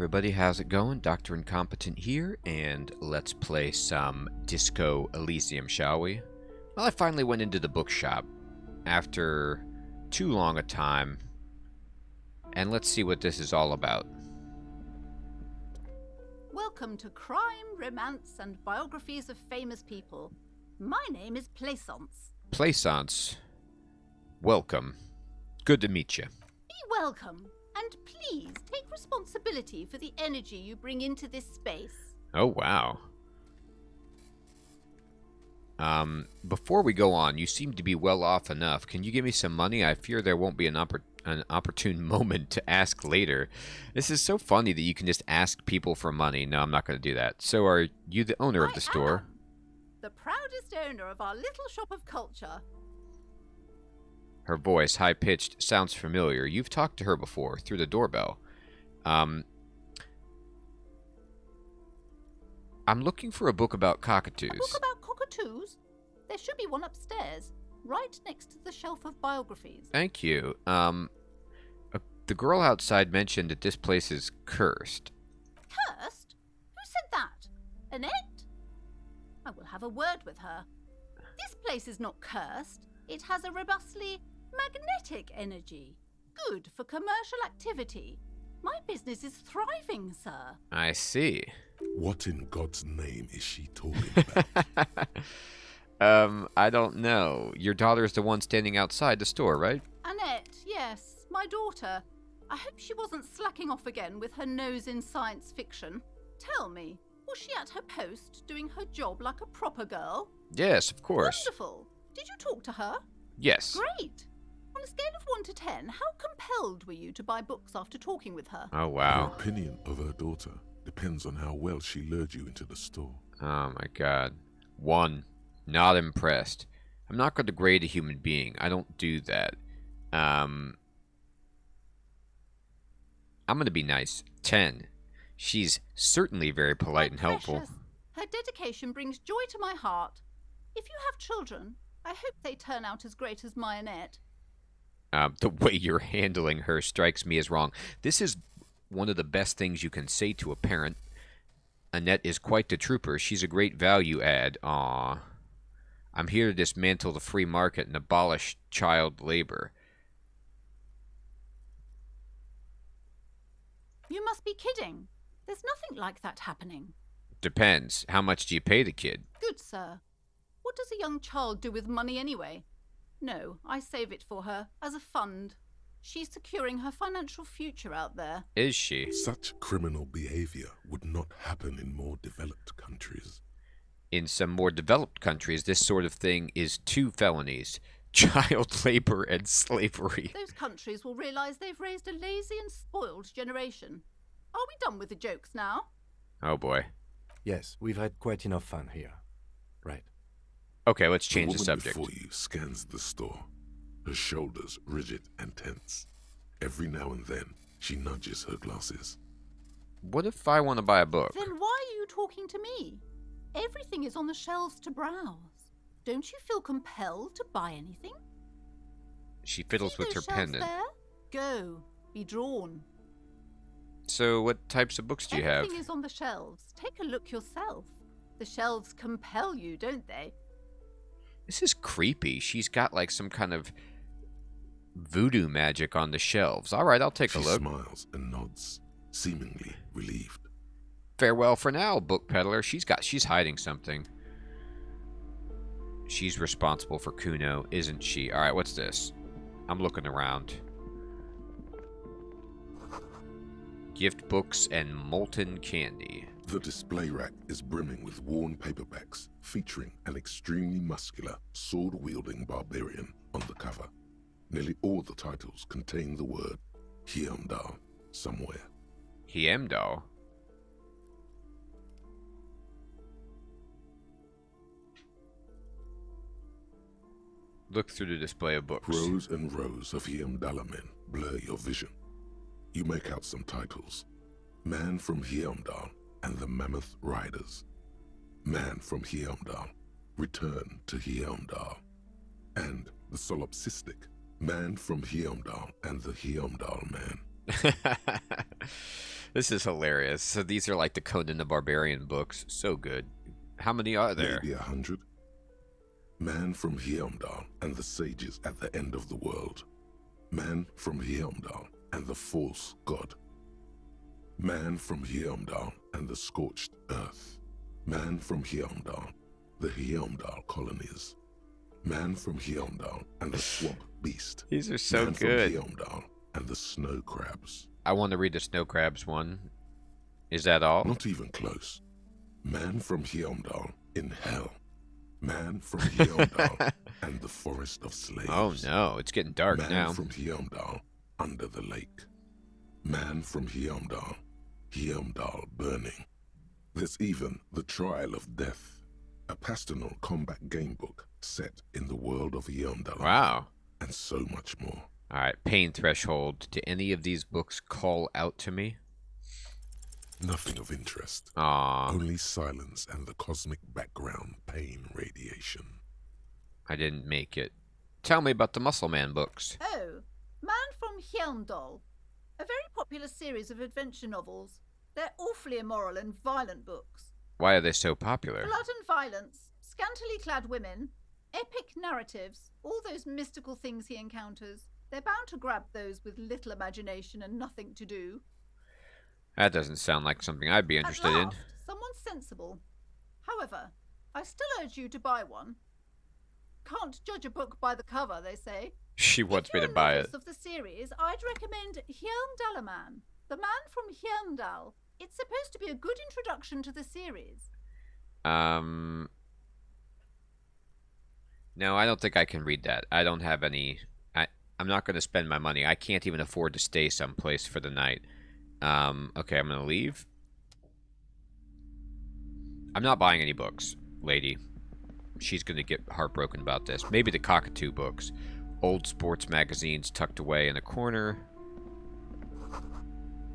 everybody, how's it going? Dr. Incompetent here, and let's play some Disco Elysium, shall we? Well, I finally went into the bookshop after too long a time, and let's see what this is all about. Welcome to Crime, Romance, and Biographies of Famous People. My name is Plaisance. Plaisance. Welcome. Good to meet you. Be welcome, and please take responsibility for the energy you bring into this space. Oh, wow. Before we go on, you seem to be well off enough. Can you give me some money? I fear there won't be an opportune moment to ask later. This is so funny that you can just ask people for money. No, I'm not going to do that. So are you the owner of the store? The proudest owner of our little shop of culture. Her voice, high-pitched, sounds familiar. You've talked to her before, through the doorbell. I'm looking for a book about cockatoos. A book about cockatoos? There should be one upstairs, right next to the shelf of biographies. Thank you. The girl outside mentioned that this place is cursed. Cursed? Who said that? Annette? I will have a word with her. This place is not cursed. It has a robustly magnetic energy. Good for commercial activity. My business is thriving, sir. I see. What in God's name is she talking about? I don't know. Your daughter's the one standing outside the store, right? Annette, yes, my daughter. I hope she wasn't slacking off again with her nose in science fiction. Tell me, was she at her post doing her job like a proper girl? Yes, of course. Wonderful. Did you talk to her? Yes. Great. On a scale of 1 to 10, how compelled were you to buy books after talking with her? Oh, Her wow. opinion of her daughter depends on how well she lured you into the store. Oh, my God. 1. Not impressed. I'm not going to grade a human being. I don't do that. I'm going to be nice. 10. She's certainly very polite and helpful. Precious. Her dedication brings joy to my heart. If you have children, I hope they turn out as great as my Annette. The way you're handling her strikes me as wrong. This is one of the best things you can say to a parent. Annette is quite the trooper. She's a great value add. Aw. I'm here to dismantle the free market and abolish child labor. You must be kidding. There's nothing like that happening. Depends. How much do you pay the kid? Good sir. What does a young child do with money anyway? No, I save it for her, as a fund. She's securing her financial future out there. Is she? Such criminal behavior would not happen in more developed countries. In some more developed countries, this sort of thing is 2 felonies. Child labor and slavery. Those countries will realize they've raised a lazy and spoiled generation. Are we done with the jokes now? Oh, boy. Yes, we've had quite enough fun here. Right. Okay, let's change the woman subject. before you scans the store, her shoulders rigid and tense. Every now and then, she nudges her glasses. What if I want to buy a book? Then why are you talking to me? Everything is on the shelves to browse. Don't you feel compelled to buy anything? She fiddles See with her those shelves pendant. there? Go. Be drawn. So, what types of books do you have? Everything is on the shelves. Take a look yourself. The shelves compel you, don't they? This is creepy. She's got like some kind of voodoo magic on the shelves. All right, I'll take a She look. smiles and nods, seemingly relieved. Farewell for now, book peddler. She's hiding something. She's responsible for Kuno, isn't she? All right, what's this? I'm looking around. Gift books and molten candy. The display rack is brimming with worn paperbacks featuring an extremely muscular, sword-wielding barbarian on the cover. Nearly all the titles contain the word Hyamdal somewhere. Hyamdal. Look through the display of books. Rows and rows of Hyamdala men blur your vision. You make out some titles. Man from Hyamdal and the Mammoth Riders. Man from Hyamdal, Return to Hyamdal. And the solipsistic Man from Hyamdal and the Hyamdal Man. This is hilarious. So these are like the Conan the Barbarian books. So good. How many are there? Maybe 100. Man from Heimdall and the sages at the end of the world. Man from Heimdall and the false god. Man from Heimdall and the scorched earth. Man from Heimdall, the Heimdall colonies. Man from Heimdall and the swamp beast. These are so Man good. from Heimdall and the snow crabs. I want to read the snow crabs one. Is that all? Not even close. Man from Heimdall in hell. Man from Heimdall and the forest of slaves. Oh no, it's getting dark Man now. from Heimdall under the lake. Man from Heimdall, Heimdall burning. There's even The Trial of Death, a pastoral combat game book set in the world of Heimdall. Wow. And so much more. All right, pain threshold. Do any of these books call out to me? Nothing of interest. Aw, Only silence and the cosmic background pain radiation. I didn't make it. Tell me about the Muscle Man books. Oh, Man from Heimdall. A very popular series of adventure novels. They're awfully immoral and violent books. Why are they so popular? Blood and violence, scantily clad women, epic narratives, all those mystical things he encounters. They're bound to grab those with little imagination and nothing to do. That doesn't sound like something I'd be interested in. At last, someone sensible. However, I still urge you to buy one. Can't judge a book by the cover, they say. She wants me to buy it. If you're a novice of the series, I'd recommend Heimdallaman, the man from Heimdall. It's supposed to be a good introduction to the series. No, I don't think I can read that. I don't have any. I'm not going to spend my money. I can't even afford to stay someplace for the night. Okay, I'm going to leave. I'm not buying any books, lady. She's going to get heartbroken about this. Maybe the Cockatoo books. Old sports magazines tucked away in a corner.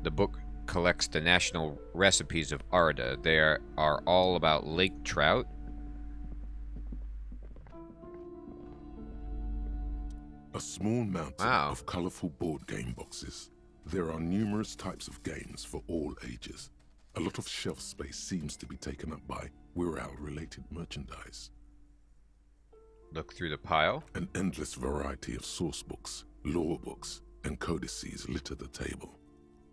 The book collects the national recipes of Arda. They are all about lake trout. A small mountain Wow. of colorful board game boxes. There are numerous types of games for all ages. A lot of shelf space seems to be taken up by Wirral-related merchandise. Look through the pile. An endless variety of source books, lore books, and codices litter the table.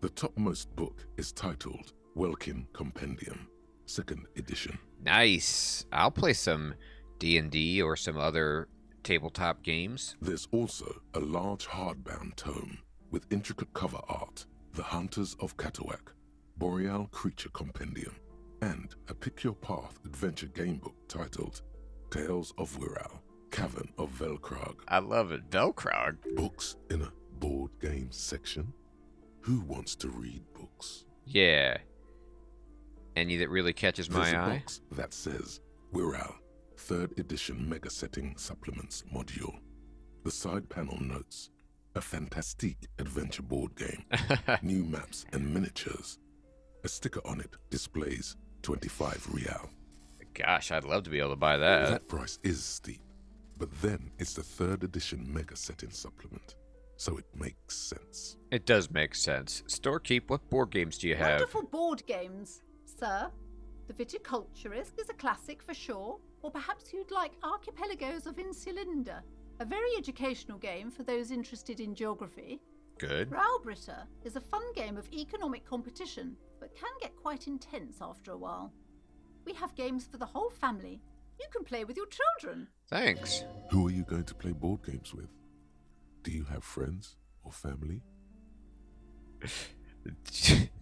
The topmost book is titled Welkin Compendium, 2nd edition. Nice. I'll play some D&D or some other tabletop games. There's also a large hardbound tome with intricate cover art, The Hunters of Catawak, Boreal Creature Compendium, and a Pick Your Path adventure game book titled Tales of Wirral, Cavern of Velkrag. I love it. Velkrog. Books in a board game section? Who wants to read books? Yeah. Any that really catches There's my a eye? box that says Wirral, 3rd edition Mega Setting Supplements Module. The side panel notes, a fantastique adventure board game, new maps and miniatures. A sticker on it displays 25 real. Gosh, I'd love to be able to buy that. That price is steep, but then it's the 3rd edition Mega Setting Supplement, so it makes sense. It does make sense. Storekeep, what board games do you have? Wonderful board games, sir. The Viticulturist is a classic for sure, or perhaps you'd like Archipelagos of Insulinda, a very educational game for those interested in geography. Good. Raubritter is a fun game of economic competition, but can get quite intense after a while. We have games for the whole family. You can play with your children. Thanks. Who are you going to play board games with? Do you have friends or family?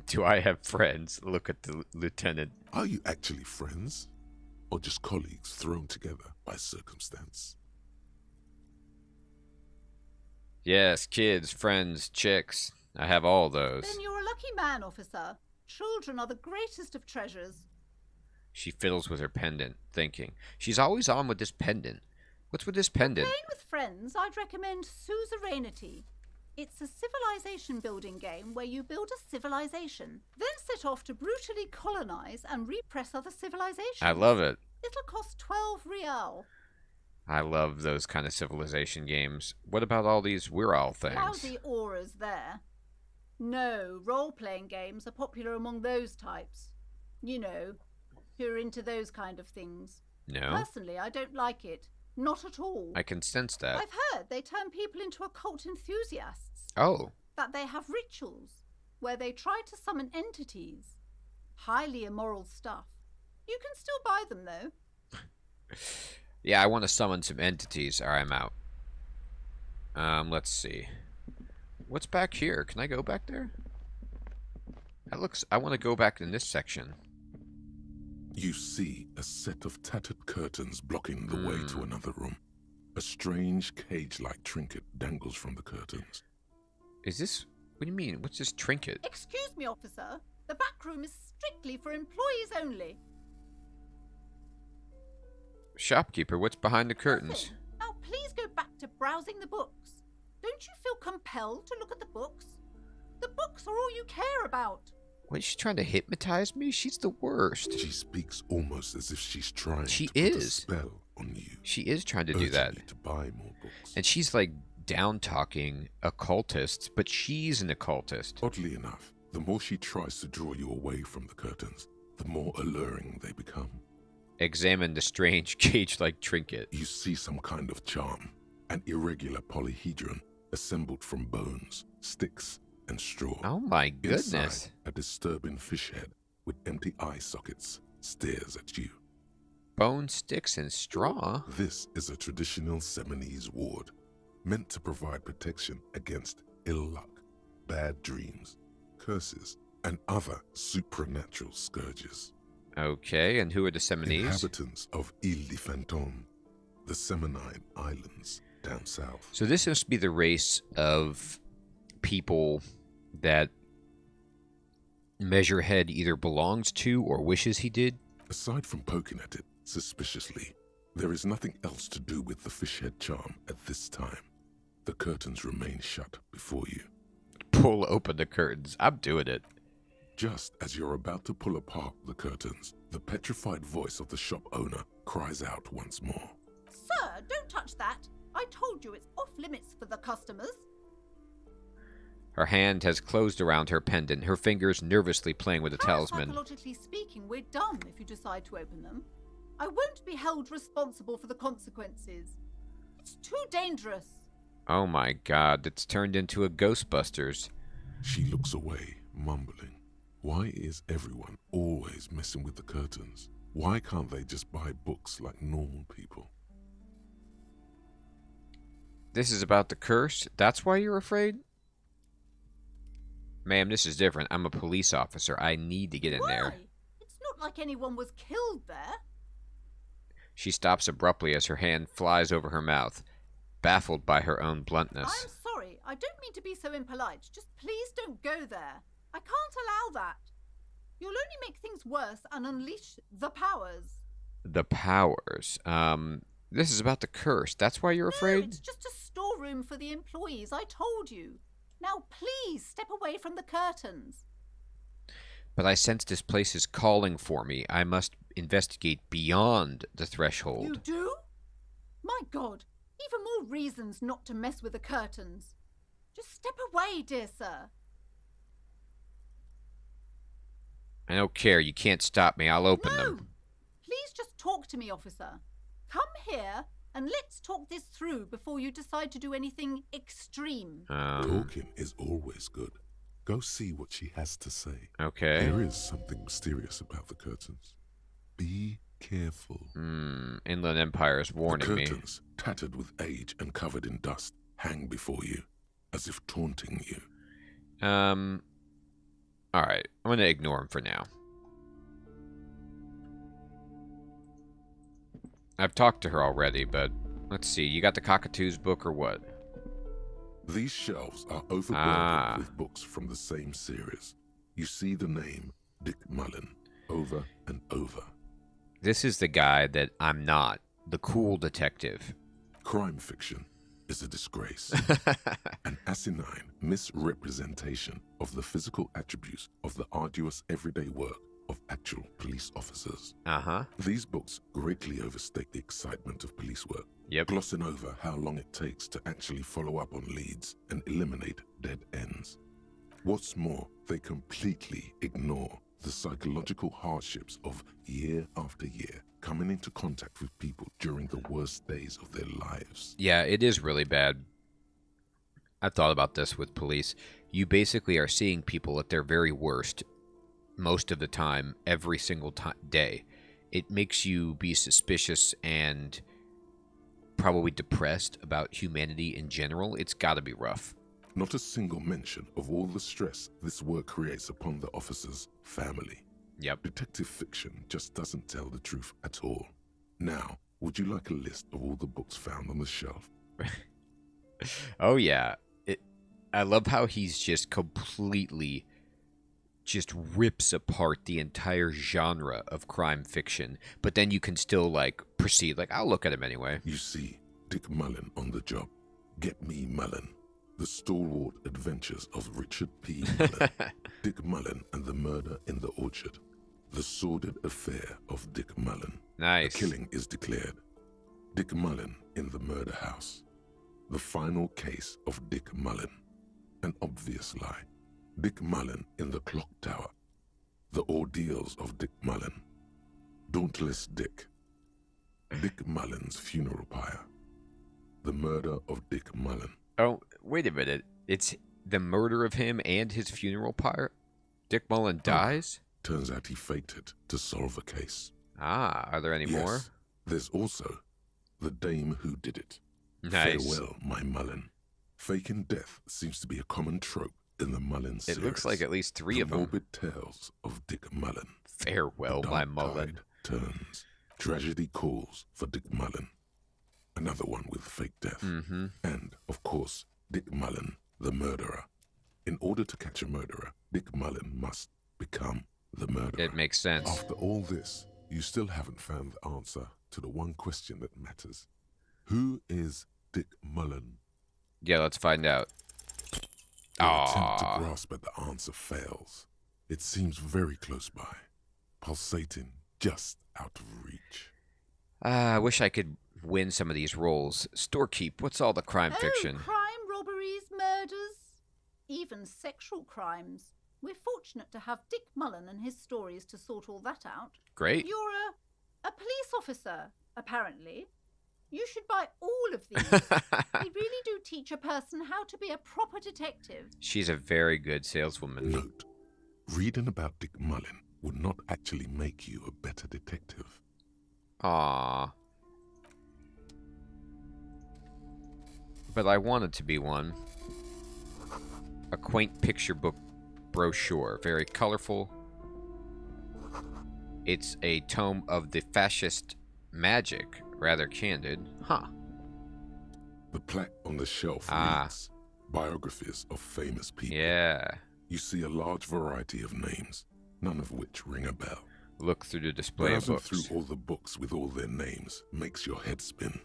Do I have friends? Look at the lieutenant. Are you actually friends? Or just colleagues thrown together by circumstance? Yes, kids, friends, chicks. I have all those. Then you're a lucky man, officer. Children are the greatest of treasures. She fiddles with her pendant, thinking. She's always on with this pendant. What's with this pendant? Playing with friends, I'd recommend Suzerainty. It's a civilization building game where you build a civilization, then set off to brutally colonize and repress other civilizations. I love it. It'll cost 12 real. I love those kind of civilization games. What about all these Wirral things? Lousy auras there. No, role-playing games are popular among those types. You know, who are into those kind of things. No? Personally, I don't like it. Not at all. I can sense that. I've heard they turn people into occult enthusiasts. Oh. That they have rituals where they try to summon entities. Highly immoral stuff. You can still buy them, though. Yeah, I want to summon some entities. Alright, I'm out. Let's see. What's back here? Can I go back there? That looks... I want to go back in this section. You see a set of tattered curtains blocking the way to another room. A strange cage-like trinket dangles from the curtains. Is this... What do you mean? What's this trinket? Excuse me, officer. The back room is strictly for employees only. Shopkeeper, what's behind the curtains? Nothing. Now please go back to browsing the books. Don't you feel compelled to look at the books? The books are all you care about. What, is she trying to hypnotize me? She's the worst. She speaks almost as if she's trying She to put a is. spell on you. She is trying to do urging that. you to buy more books. And she's like down-talking occultists, but she's an occultist. Oddly enough, the more she tries to draw you away from the curtains, the more alluring they become. Examine the strange cage-like trinket. You see some kind of charm, an irregular polyhedron assembled from bones, sticks, and straw. Oh my goodness. Inside, a disturbing fish head with empty eye sockets stares at you. Bone, sticks, and straw? This is a traditional Seminese ward, meant to provide protection against ill luck, bad dreams, curses, and other supernatural scourges. Okay, and who are the Seminese? Inhabitants of ELYSIUM, the Seminine Islands down south. So this must be the race of people that Measurehead either belongs to or wishes he did. Aside from poking at it suspiciously, there is nothing else to do with the fish head charm at this time. The curtains remain shut before you. Pull open the curtains. I'm doing it. Just as you're about to pull apart the curtains, the petrified voice of the shop owner cries out once more. Sir, don't touch that. I told you it's off limits for the customers. Her hand has closed around her pendant, her fingers nervously playing with the talisman. Psychologically speaking, we're dumb if you decide to open them. I won't be held responsible for the consequences. It's too dangerous. Oh my god, it's turned into a Ghostbusters. She looks away, mumbling. Why is everyone always messing with the curtains? Why can't they just buy books like normal people? This is about the curse? That's why you're afraid? Ma'am, this is different. I'm a police officer. I need to get in there. Why? It's not like anyone was killed there. She stops abruptly as her hand flies over her mouth, baffled by her own bluntness. I'm sorry. I don't mean to be so impolite. Just please don't go there. I can't allow that. You'll only make things worse and unleash the powers. The powers. This is about the curse. That's why you're afraid? No, it's just a storeroom for the employees. I told you. Now please step away from the curtains. But I sense this place is calling for me. I must investigate beyond the threshold. You do? My God. Even more reasons not to mess with the curtains. Just step away, dear sir. I don't care. You can't stop me. I'll open No. them. Please just talk to me, officer. Come here and let's talk this through before you decide to do anything extreme. Talking is always good. Go see what she has to say. Okay. There is something mysterious about the curtains. Be careful. Inland Empire is warning The me. curtains, tattered with age and covered in dust, hang before you, as if taunting you. Alright. I'm gonna ignore him for now. I've talked to her already, but let's see. You got the Cockatoo's book or what? These shelves are overburdened with books from the same series. You see the name Dick Mullen over and over. This is the guy that I'm not. The cool detective. Crime fiction is a disgrace. An asinine misrepresentation of the physical attributes of the arduous everyday work of actual police officers. Uh-huh. These books greatly overstate the excitement of police work, Yep. glossing over how long it takes to actually follow up on leads and eliminate dead ends. What's more, they completely ignore the psychological hardships of year after year coming into contact with people during the worst days of their lives. Yeah, it is really bad. I thought about this with police. You basically are seeing people at their very worst most of the time, every single day. It makes you be suspicious and probably depressed about humanity in general. It's got to be rough. Not a single mention of all the stress this work creates upon the officer's family. Yep. Detective fiction just doesn't tell the truth at all. Now, would you like a list of all the books found on the shelf? Oh, yeah. I love how he's just completely just rips apart the entire genre of crime fiction, but then you can still, like, proceed. Like, I'll look at him anyway. You see, Dick Mullen on the job. Get me Mullen. The stalwart adventures of Richard P. Mullen. Dick Mullen and the murder in the orchard. The sordid affair of Dick Mullen. Nice. The killing is declared. Dick Mullen in the murder house. The final case of Dick Mullen. An obvious lie. Dick Mullen in the clock tower. The ordeals of Dick Mullen. Dauntless Dick. Dick Mullen's funeral pyre. The murder of Dick Mullen. Oh, wait a minute. It's the murder of him and his funeral pyre? Dick Mullen dies? Turns out he faked it to solve a case. Ah, are there any more? Yes, there's also the dame who did it. Nice. Farewell, my Mullen. Faking death seems to be a common trope in the Mullen It series. looks like at least three The of them. morbid tales of Dick Mullen. Farewell, The my dark Mullen. tide turns. Tragedy calls for Dick Mullen. Another one with fake death. Mm-hmm. And, of course, Dick Mullen, the murderer. In order to catch a murderer, Dick Mullen must become the murderer. It makes sense. After all this, you still haven't found the answer to the one question that matters. Who is Dick Mullen? Yeah, let's find out. Your attempt to Aww. grasp at the answer fails. It seems very close by, pulsating just out of reach. I wish I could win some of these roles. Storekeep, what's all the crime fiction? Crime, robberies, murders, even sexual crimes. We're fortunate to have Dick Mullen and his stories to sort all that out. Great. You're a police officer, apparently. You should buy all of these. They really do teach a person how to be a proper detective. She's a very good saleswoman. Note, reading about Dick Mullen would not actually make you a better detective. Aww. But I wanted to be one. A quaint picture book brochure. Very colorful. It's a tome of the fascist magic. Rather candid. Huh. The plaque on the shelf Ah. reads, Biographies of famous people. Yeah. You see a large variety of names, none of which ring a bell. Look through the display of Browsing books. through all the books with all their names makes your head spin.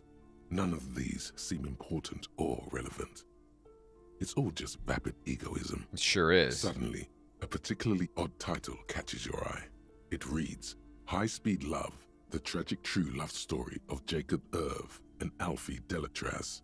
None of these seem important or relevant. It's all just vapid egoism. It sure is. Suddenly, a particularly odd title catches your eye. It reads, High Speed Love, the tragic true love story of Jacob Irv and Alfie Delatraz,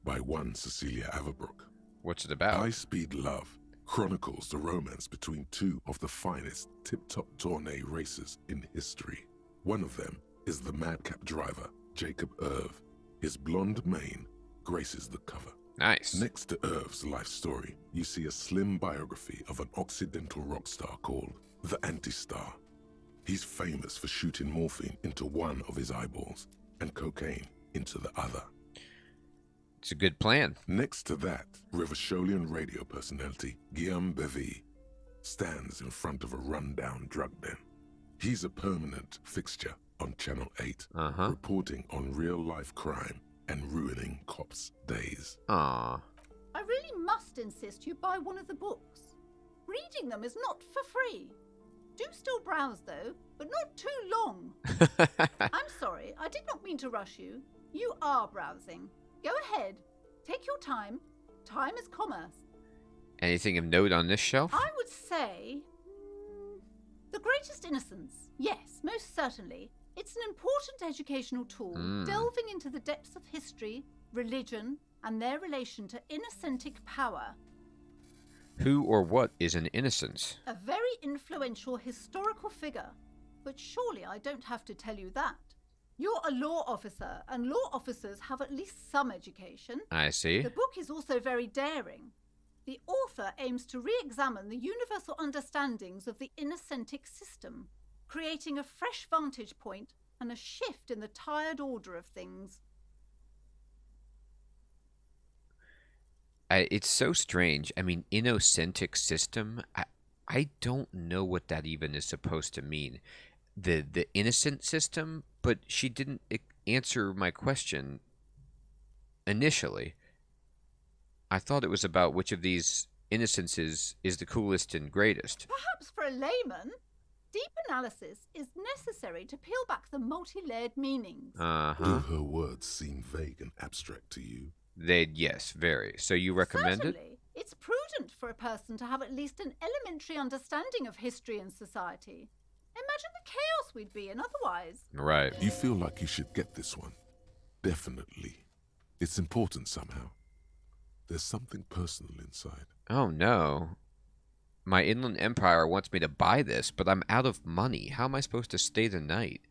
by one Cecilia Averbrook. What's it about? High Speed Love chronicles the romance between two of the finest tip-top tourney racers in history. One of them is the madcap driver, Jacob Irv. His blonde mane graces the cover. Nice. Next to Irv's life story, you see a slim biography of an Occidental rock star called the Anti-Star. He's famous for shooting morphine into one of his eyeballs and cocaine into the other. It's a good plan. Next to that, Rivasholian radio personality Guillaume Bevy stands in front of a rundown drug den. He's a permanent fixture on Channel 8, Uh-huh. reporting on real-life crime and ruining cops' days. Aw. I really must insist you buy one of the books. Reading them is not for free. Do still browse, though, but not too long. I'm sorry, I did not mean to rush you. You are browsing. Go ahead. Take your time. Time is commerce. Anything of note on this shelf? I would say... The Greatest Innocence. Yes, most certainly. It's an important educational tool, delving into the depths of history, religion, and their relation to innocentic power. Who or what is an innocence? A very influential historical figure. But surely I don't have to tell you that. You're a law officer, and law officers have at least some education. I see. The book is also very daring. The author aims to re-examine the universal understandings of the innocentic system, creating a fresh vantage point and a shift in the tired order of things. It's so strange. I mean, innocentic system. I don't know what that even is supposed to mean. The innocent system, but she didn't answer my question initially. I thought it was about which of these innocences is the coolest and greatest. Perhaps for a layman, deep analysis is necessary to peel back the multi-layered meanings. Do Uh-huh. her words seem vague and abstract to you? Yes, very. So you recommend it? Certainly, it's prudent for a person to have at least an elementary understanding of history and society. Imagine the chaos we'd be in otherwise. Right. You feel like you should get this one. Definitely. It's important somehow. There's something personal inside. Oh no. My Inland Empire wants me to buy this, but I'm out of money. How am I supposed to stay the night?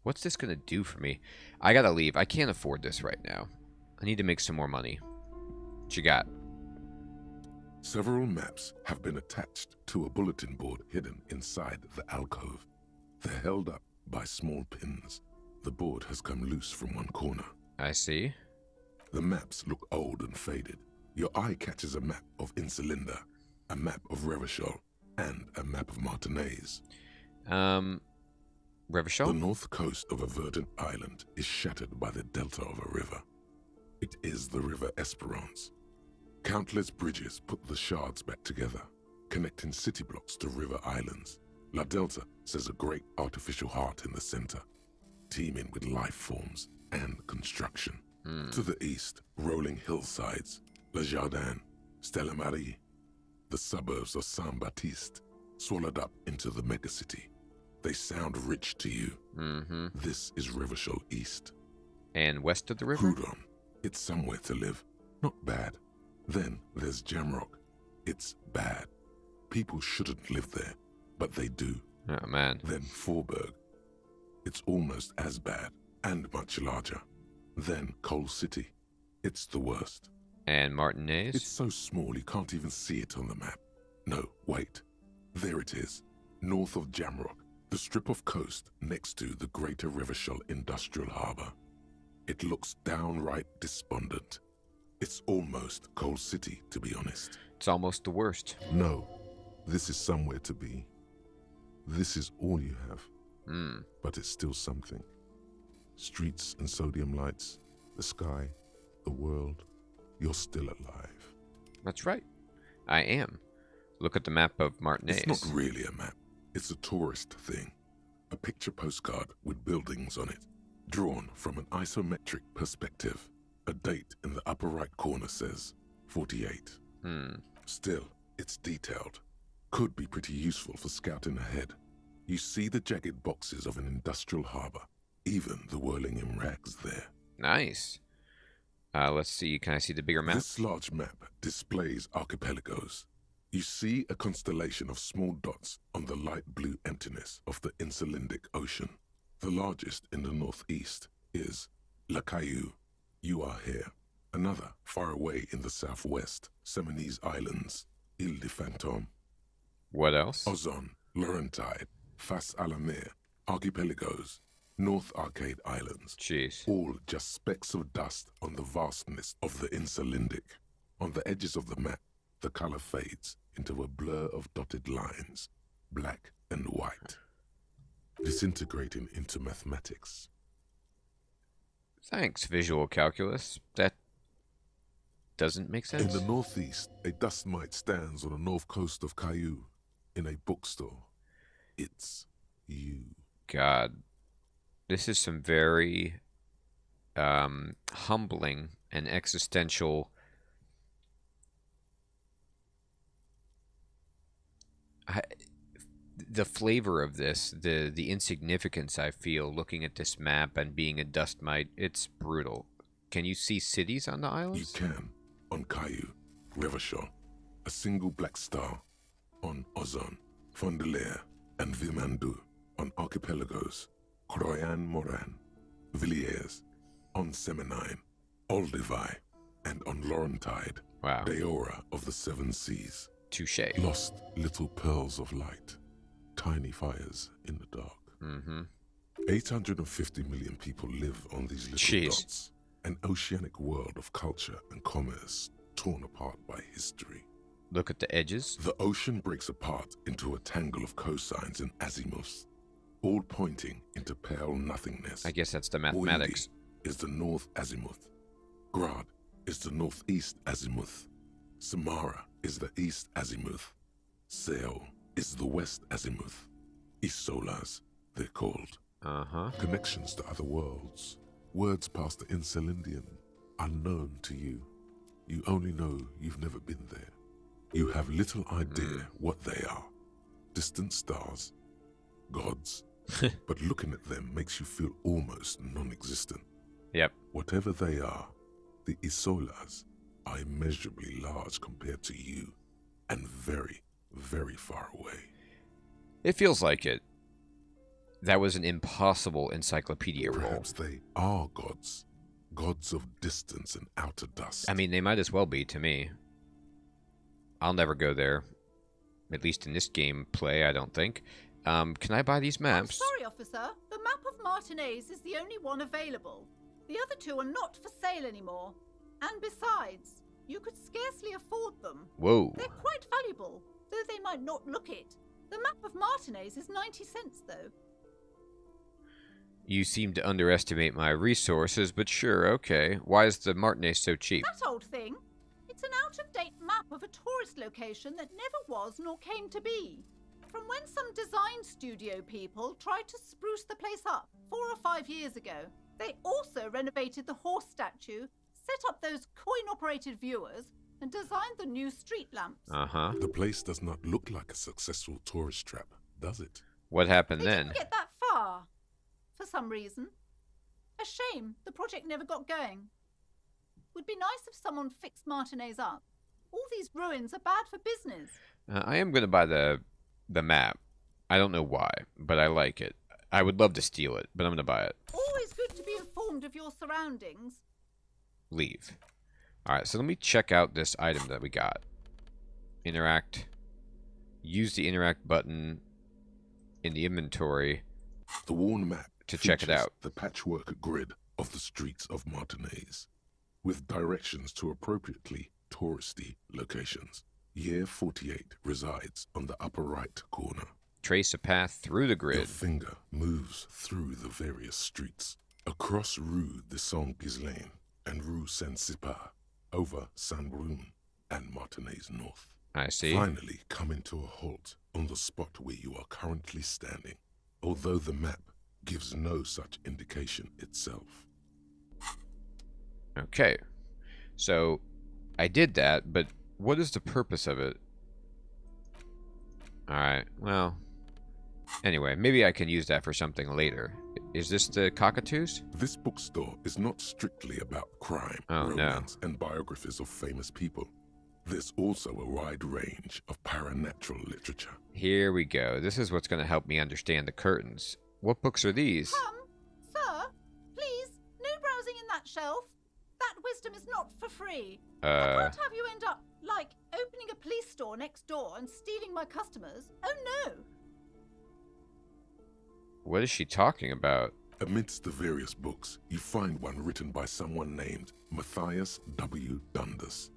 What's this gonna do for me? I gotta leave. I can't afford this right now. I need to make some more money. What you got? Several maps have been attached to a bulletin board hidden inside the alcove. They're held up by small pins. The board has come loose from one corner. I see. The maps look old and faded. Your eye catches a map of Insulinda, a map of Revachol, and a map of Martinaise. The Revachol? north coast of a verdant island is shattered by the delta of a river. It is the River Esperance. Countless bridges put the shards back together, connecting city blocks to river islands. La Delta says a great artificial heart in the center, teeming with life forms and construction. To the east, rolling hillsides, Le Jardin, Stella Marie, the suburbs of Saint-Baptiste, swallowed up into the megacity. They sound rich to you. Mm-hmm. This is Revachol East. And west of the river? Houdon, it's somewhere to live. Not bad. Then there's Jamrock. It's bad. People shouldn't live there, but they do. Oh, man. Then Forburg. It's almost as bad and much larger. Then Coal City. It's the worst. And Martinaise? It's so small you can't even see it on the map. No, wait. There it is. North of Jamrock, the strip of coast next to the Greater Revachol Industrial Harbour. It looks downright despondent. It's almost Coal City, to be honest. It's almost the worst. No, this is somewhere to be. This is all you have, but it's still something. Streets and sodium lights, the sky, the world. You're still alive. That's right. I am. Look at the map of Martinaise. It's not really a map. It's a tourist thing. A picture postcard with buildings on it, drawn from an isometric perspective. A date in the upper right corner says 48. Still, it's detailed. Could be pretty useful for scouting ahead. You see the jagged boxes of an industrial harbor, even the whirling in rags there. Nice. Let's see. Can I see the bigger map? This large map displays archipelagos. You see a constellation of small dots on the light blue emptiness of the Insulindic Ocean. The largest in the northeast is La Caillou. You are here. Another far away in the southwest, Seminese Islands, Ile de Fantôme. What else? Ozon, Laurentide, Face à la Mer, Archipelagos, North Arcade Islands. Jeez. All just specks of dust on the vastness of the Insulindic. On the edges of the map, the color fades into a blur of dotted lines, black and white, disintegrating into mathematics. Thanks, visual calculus. That doesn't make sense. In the northeast, a dust mite stands on the north coast of Caillou in a bookstore. It's you. God. This is some very humbling and existential. The flavor of this, the insignificance I feel looking at this map and being a dust mite, it's brutal. Can you see cities on the You islands? can on Caillou, Revachol, a single black star, on Ozon, Fondelier, and Vilmandu, on archipelagos, Croyan Moran, Villiers, on Semenine, Olduvai, and on Laurentide, Wow. Deora of the Seven Seas. Touche. Lost little pearls of light, tiny fires in the dark. Mm-hmm. 850 million people live on these little Jeez. dots, an oceanic world of culture and commerce torn apart by history. Look at the edges. The ocean breaks apart into a tangle of cosines and azimuths, all pointing into pale nothingness. I guess that's the mathematics. Boindi is the north azimuth. Grad is the northeast azimuth. Samara is the east azimuth. Seol is the west azimuth. Isolas, they're called. Uh-huh. Connections to other worlds. Words past the Insulindian, unknown to you. You only know you've never been there. You have little idea what they are. Distant stars, gods, but looking at them makes you feel almost non-existent. Yep. Whatever they are, the Isolas are immeasurably large compared to you, and very, very far away. It feels like it. That was an impossible encyclopedia roll. Perhaps they are gods, gods of distance and outer dust. I mean, they might as well be to me. I'll never go there. At least in this gameplay, I don't think. Can I buy these I'm maps? sorry, officer. The map of Martinez is the only one available. The other two are not for sale anymore. And besides, you could scarcely afford them. Whoa. They're quite valuable, though they might not look it. The map of Martinez is 90 cents, though. You seem to underestimate my resources, but sure, okay. Why is the Martinez so cheap? That old thing. It's an out-of-date map of a tourist location that never was nor came to be. From when some design studio people tried to spruce the place up 4 or 5 years ago. They also renovated the horse statue, set up those coin-operated viewers, and designed the new street lamps. Uh-huh. The place does not look like a successful tourist trap, does it? What happened They then? didn't get that far, for some reason. A shame the project never got going. Would be nice if someone fixed Martinez up. All these ruins are bad for business. I am going to buy the map. I don't know why, but I like it. I would love to steal it, but I'm going to buy it. Always good to be informed of your surroundings. Leave. Alright, so let me check out this item that we got. Interact. Use the interact button in the inventory. The worn map To check it features out. the patchwork grid of the streets of Martinez, with directions to appropriately touristy locations. Year 48 resides on the upper right corner. Trace a path through the Your grid. finger moves through the various streets, across Rue de Saint-Ghislain and Rue Saint-Sipar, over Saint-Brun and Martinez North. I see. Finally coming to a halt on the spot where you are currently standing, although the map gives no such indication itself. Okay. So, I did that, but what is the purpose of it? Alright, well... Anyway, maybe I can use that for something later. Is this the cockatoos? This bookstore is not strictly about crime, Oh, no. romance, and biographies of famous people. There's also a wide range of paranatural literature. Here we go. This is what's going to help me understand the curtains. What books are these? Sir, please, no browsing in that shelf. That wisdom is not for free. I can't have you end up, like, opening a police store next door and stealing my customers. Oh no! What is she talking about? Amidst the various books, you find one written by someone named Matthias W. Dundas.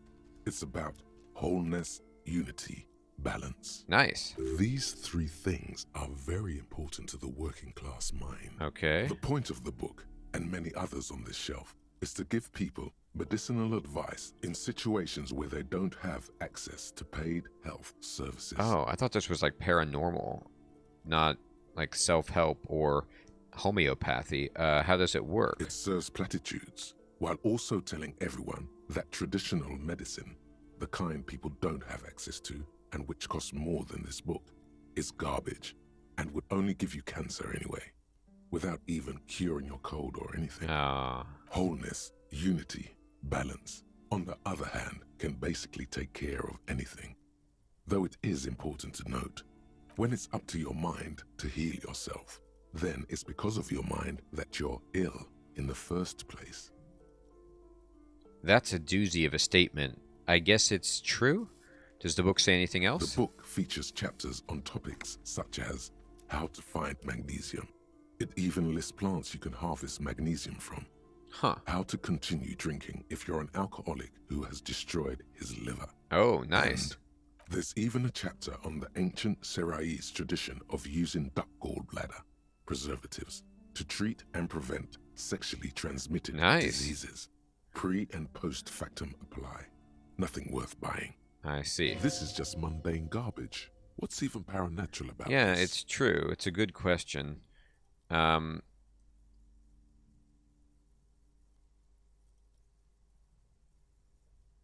It's about wholeness, unity, balance. Nice. These three things are very important to the working class mind. Okay. The point of the book, and many others on this shelf, is to give people medicinal advice in situations where they don't have access to paid health services. Oh, I thought this was like paranormal, not like self-help or homeopathy. How does it work? It serves platitudes, while also telling everyone that traditional medicine, the kind people don't have access to, and which costs more than this book, is garbage, and would only give you cancer anyway, without even curing your cold or anything. Ah, Wholeness Unity, balance, on the other hand, can basically take care of anything. Though it is important to note, when it's up to your mind to heal yourself, then it's because of your mind that you're ill in the first place. That's a doozy of a statement. I guess it's true? Does the book say anything The else? book features chapters on topics such as how to find magnesium. It even lists plants you can harvest magnesium from. Huh. How to continue drinking if you're an alcoholic who has destroyed his liver. Oh, nice. And there's even a chapter on the ancient Seraise tradition of using duck gallbladder preservatives to treat and prevent sexually transmitted Nice. diseases. Pre and post factum apply. Nothing worth buying. I see. This is just mundane garbage. What's even paranatural about Yeah, this? it's true. It's a good question.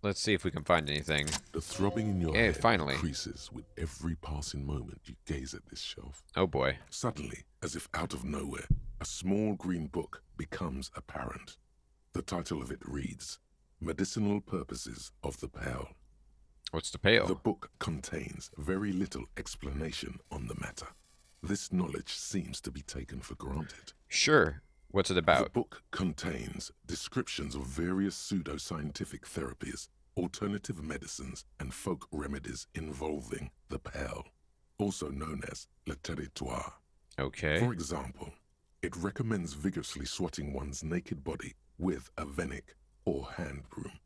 Let's see if we can find anything. The throbbing in your Yeah, head finally. increases with every passing moment you gaze at this shelf. Oh boy. Suddenly, as if out of nowhere, a small green book becomes apparent. The title of it reads, Medicinal Purposes of the Pearl. What's the pail? The book contains very little explanation on the matter. This knowledge seems to be taken for granted. Sure. What's it The about? book contains descriptions of various pseudoscientific therapies, alternative medicines, and folk remedies involving the pearl, also known as le territoire. Okay. For example, it recommends vigorously swatting one's naked body with a venik or hand broom,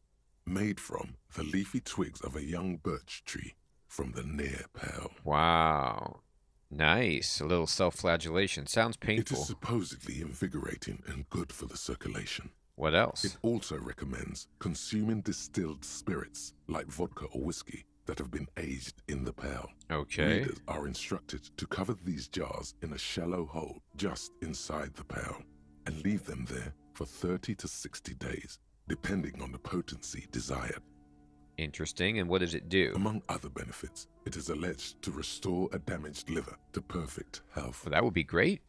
made from the leafy twigs of a young birch tree from the near pearl. Wow. Nice. A little self-flagellation. Sounds It painful. is supposedly invigorating and good for the circulation. What else? It also recommends consuming distilled spirits like vodka or whiskey that have been aged in the pearl. Okay. Readers are instructed to cover these jars in a shallow hole just inside the pearl and leave them there for 30 to 60 days, depending on the potency desired. Interesting. And what does it do? Among other benefits, it is alleged to restore a damaged liver to perfect health. Well, that would be great.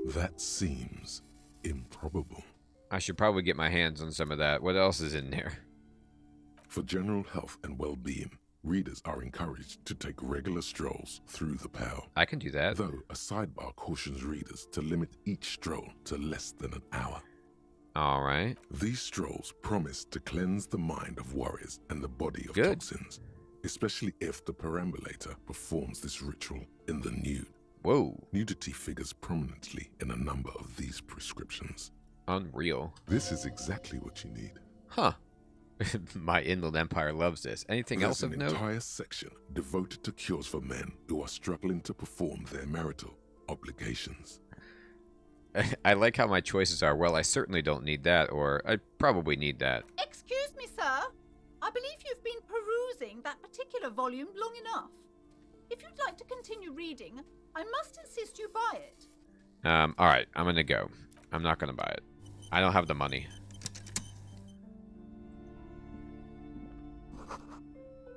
That seems improbable. I should probably get my hands on some of that. What else is in there? For general health and well-being, readers are encouraged to take regular strolls through the pearl. I can do that. Though a sidebar cautions readers to limit each stroll to less than an hour. All right. These strolls promise to cleanse the mind of worries and the body of Good. toxins, especially if the perambulator performs this ritual in the nude. Whoa. Nudity figures prominently in a number of these prescriptions. Unreal. This is exactly what you need. Huh. My Inland Empire loves this. Anything else There's of an note? entire section devoted to cures for men who are struggling to perform their marital obligations. I like how my choices are, well, I certainly don't need that, or I probably need that. Excuse me, sir. I believe you've been perusing that particular volume long enough. If you'd like to continue reading, I must insist you buy it. All right, I'm gonna go. I'm not gonna buy it. I don't have the money.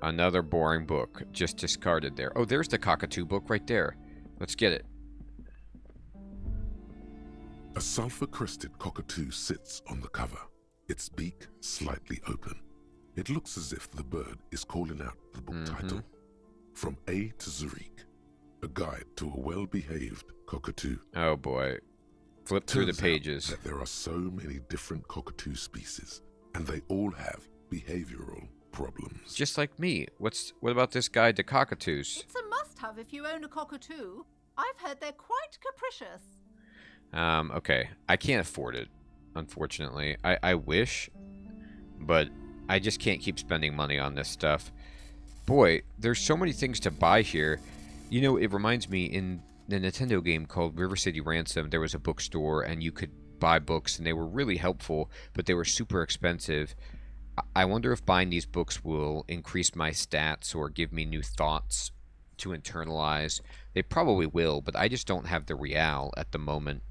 Another boring book, just discarded there. Oh, there's the cockatoo book right there. Let's get it. A sulfur-crested cockatoo sits on the cover, its beak slightly open. It looks as if the bird is calling out the book title. From A to Zurich, a guide to a well-behaved cockatoo. Oh boy. Flip through the Turns out pages. that there are so many different cockatoo species, and they all have behavioral problems. Just like me. What about this guide to cockatoos? It's a must-have if you own a cockatoo. I've heard they're quite capricious. Okay. I can't afford it, unfortunately. I wish, but I just can't keep spending money on this stuff. Boy, there's so many things to buy here. You know, it reminds me, in the Nintendo game called River City Ransom, there was a bookstore, and you could buy books, and they were really helpful, but they were super expensive. I wonder if buying these books will increase my stats or give me new thoughts to internalize. They probably will, but I just don't have the real at the moment.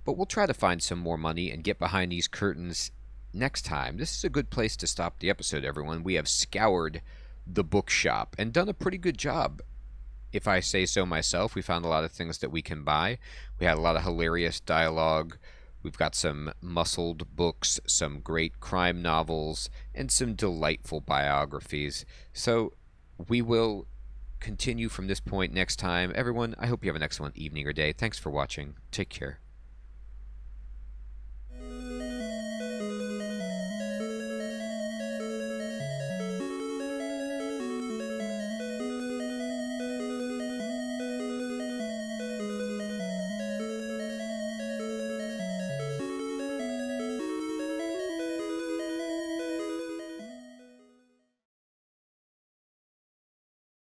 But we'll try to find some more money and get behind these curtains next time. This is a good place to stop the episode, everyone. We have scoured the bookshop and done a pretty good job, if I say so myself. We found a lot of things that we can buy. We had a lot of hilarious dialogue We've got some muscled books, some great crime novels, and some delightful biographies. So we will continue from this point next time. Everyone, I hope you have an excellent evening or day. Thanks for watching. Take care.